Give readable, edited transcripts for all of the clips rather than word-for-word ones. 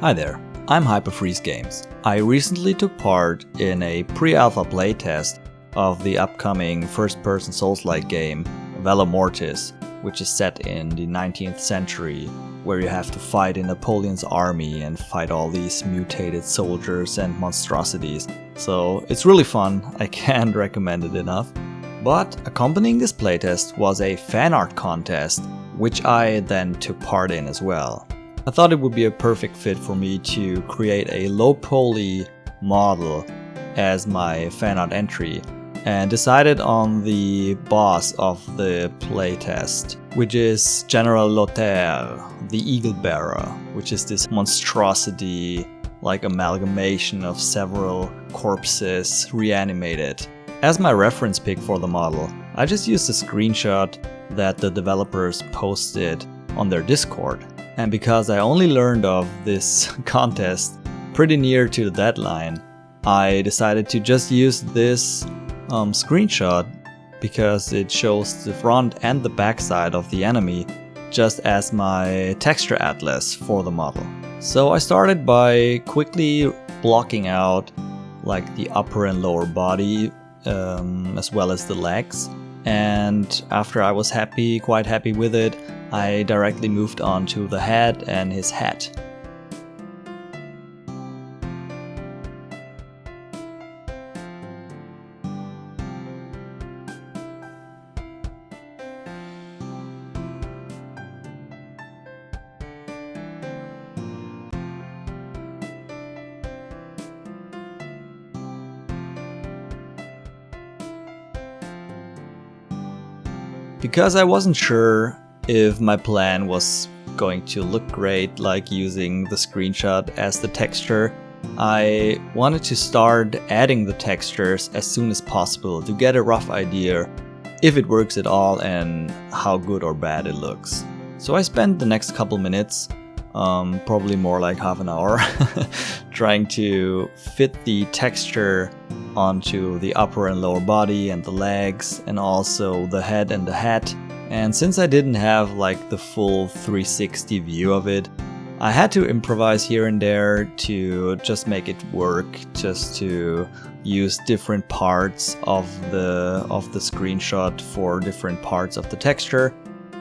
Hi there, I'm Hyperfreeze Games. I recently took part in a pre-alpha playtest of the upcoming first-person Souls-like game Valor Mortis, which is set in the 19th century, where you have to fight in Napoleon's army and fight all these mutated soldiers and monstrosities. So it's really fun, I can't recommend it enough. But accompanying this playtest was a fan art contest, which I then took part in as well. I thought it would be a perfect fit for me to create a low poly model as my fan art entry, and decided on the boss of the playtest, which is General Lothaire, the Eagle Bearer, which is this monstrosity like amalgamation of several corpses reanimated. As my reference pic for the model, I just used a screenshot that the developers posted on their Discord. And because I only learned of this contest pretty near to the deadline, I decided to just use this screenshot because it shows the front and the back side of the enemy just as my texture atlas for the model. So I started by quickly blocking out like the upper and lower body as well as the legs. And after I was quite happy with it, I directly moved on to the head and his hat. Because I wasn't sure if my plan was going to look great, like using the screenshot as the texture, I wanted to start adding the textures as soon as possible to get a rough idea if it works at all and how good or bad it looks. So I spent the next couple minutes, probably more like half an hour, trying to fit the texture onto the upper and lower body and the legs and also the head and the hat. And since I didn't have like the full 360 view of it, I had to improvise here and there to just make it work, just to use different parts of the screenshot for different parts of the texture.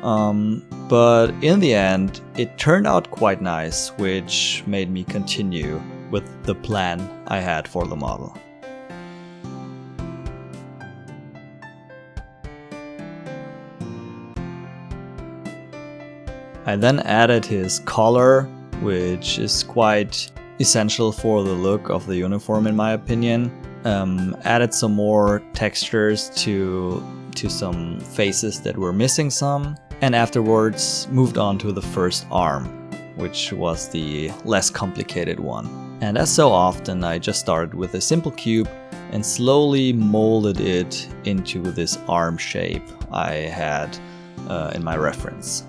But in the end, it turned out quite nice, which made me continue with the plan I had for the model. I then added his collar, which is quite essential for the look of the uniform in my opinion. Added some more textures to some faces that were missing some, and afterwards moved on to the first arm, which was the less complicated one. And as so often, I just started with a simple cube and slowly molded it into this arm shape I had in my reference.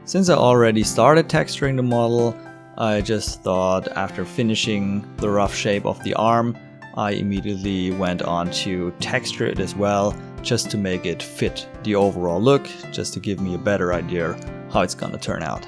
Since I already started texturing the model, I just thought after finishing the rough shape of the arm, I immediately went on to texture it as well, just to make it fit the overall look, just to give me a better idea how it's gonna turn out.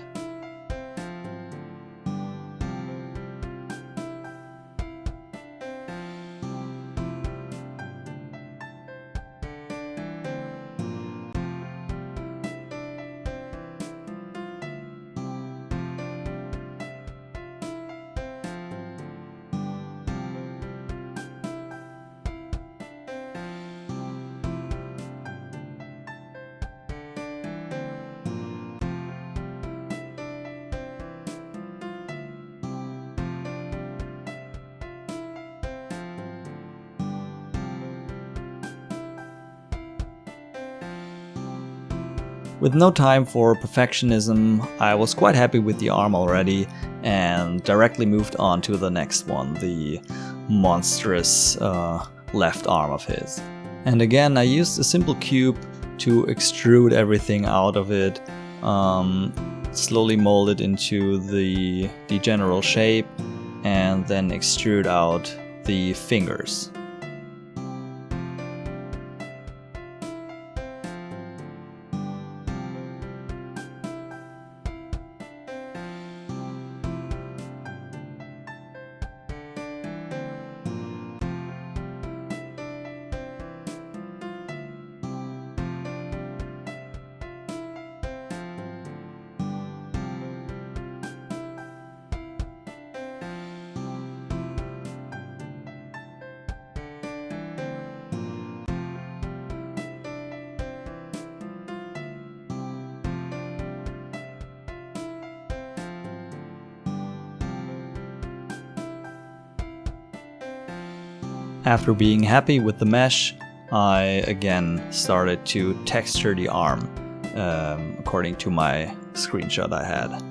With no time for perfectionism, I was quite happy with the arm already, and directly moved on to the next one, the monstrous left arm of his. And again, I used a simple cube to extrude everything out of it, slowly mold it into the general shape, and then extrude out the fingers. After being happy with the mesh, I again started to texture the arm according to my screenshot I had.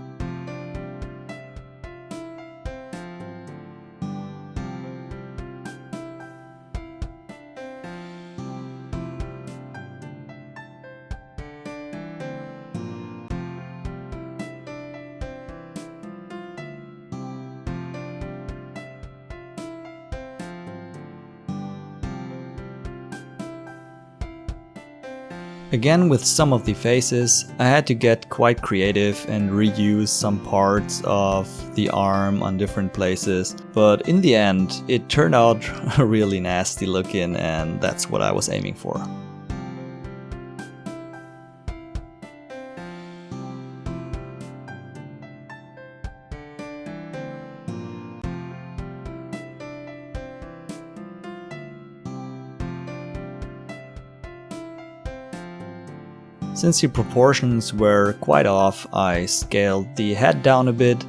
Again, with some of the faces, I had to get quite creative and reuse some parts of the arm on different places, but in the end it turned out really nasty looking, and that's what I was aiming for. Since the proportions were quite off, I scaled the head down a bit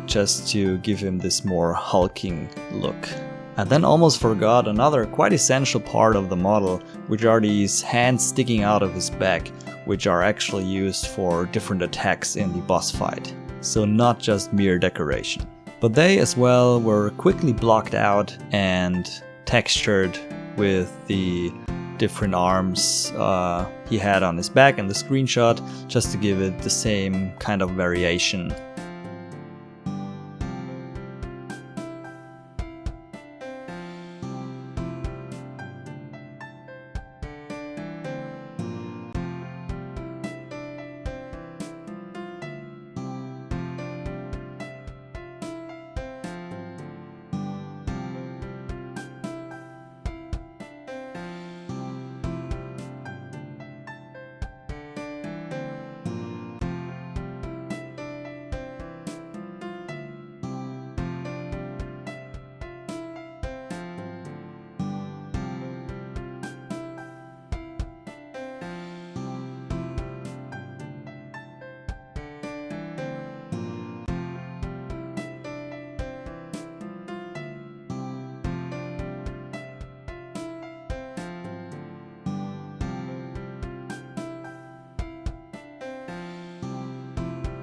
just to give him this more hulking look. I then almost forgot another quite essential part of the model, which are these hands sticking out of his back, which are actually used for different attacks in the boss fight. So not just mere decoration. But they as well were quickly blocked out and textured with the different arms he had on his back in the screenshot, just to give it the same kind of variation.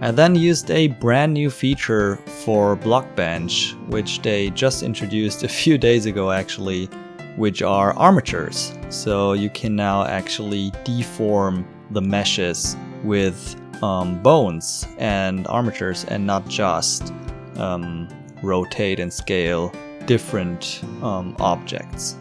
I then used a brand new feature for Blockbench, which they just introduced a few days ago actually, which are armatures. So you can now actually deform the meshes with bones and armatures, and not just rotate and scale different objects.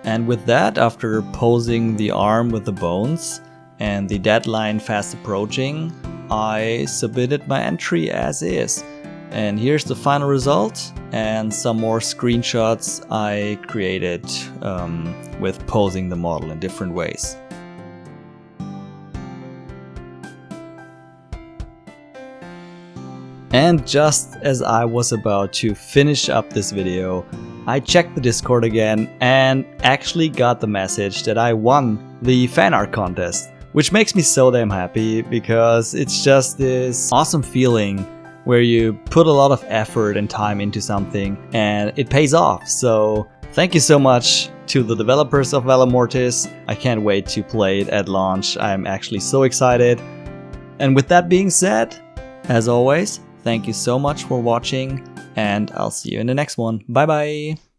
And with that, after posing the arm with the bones and the deadline fast approaching, I submitted my entry as is. And here's the final result and some more screenshots I created with posing the model in different ways. And just as I was about to finish up this video, I checked the Discord again and actually got the message that I won the fan art contest, which makes me so damn happy because it's just this awesome feeling where you put a lot of effort and time into something and it pays off. So thank you so much to the developers of Valor Mortis. I can't wait to play it at launch. I'm actually so excited. And with that being said, as always, thank you so much for watching, and I'll see you in the next one. Bye bye!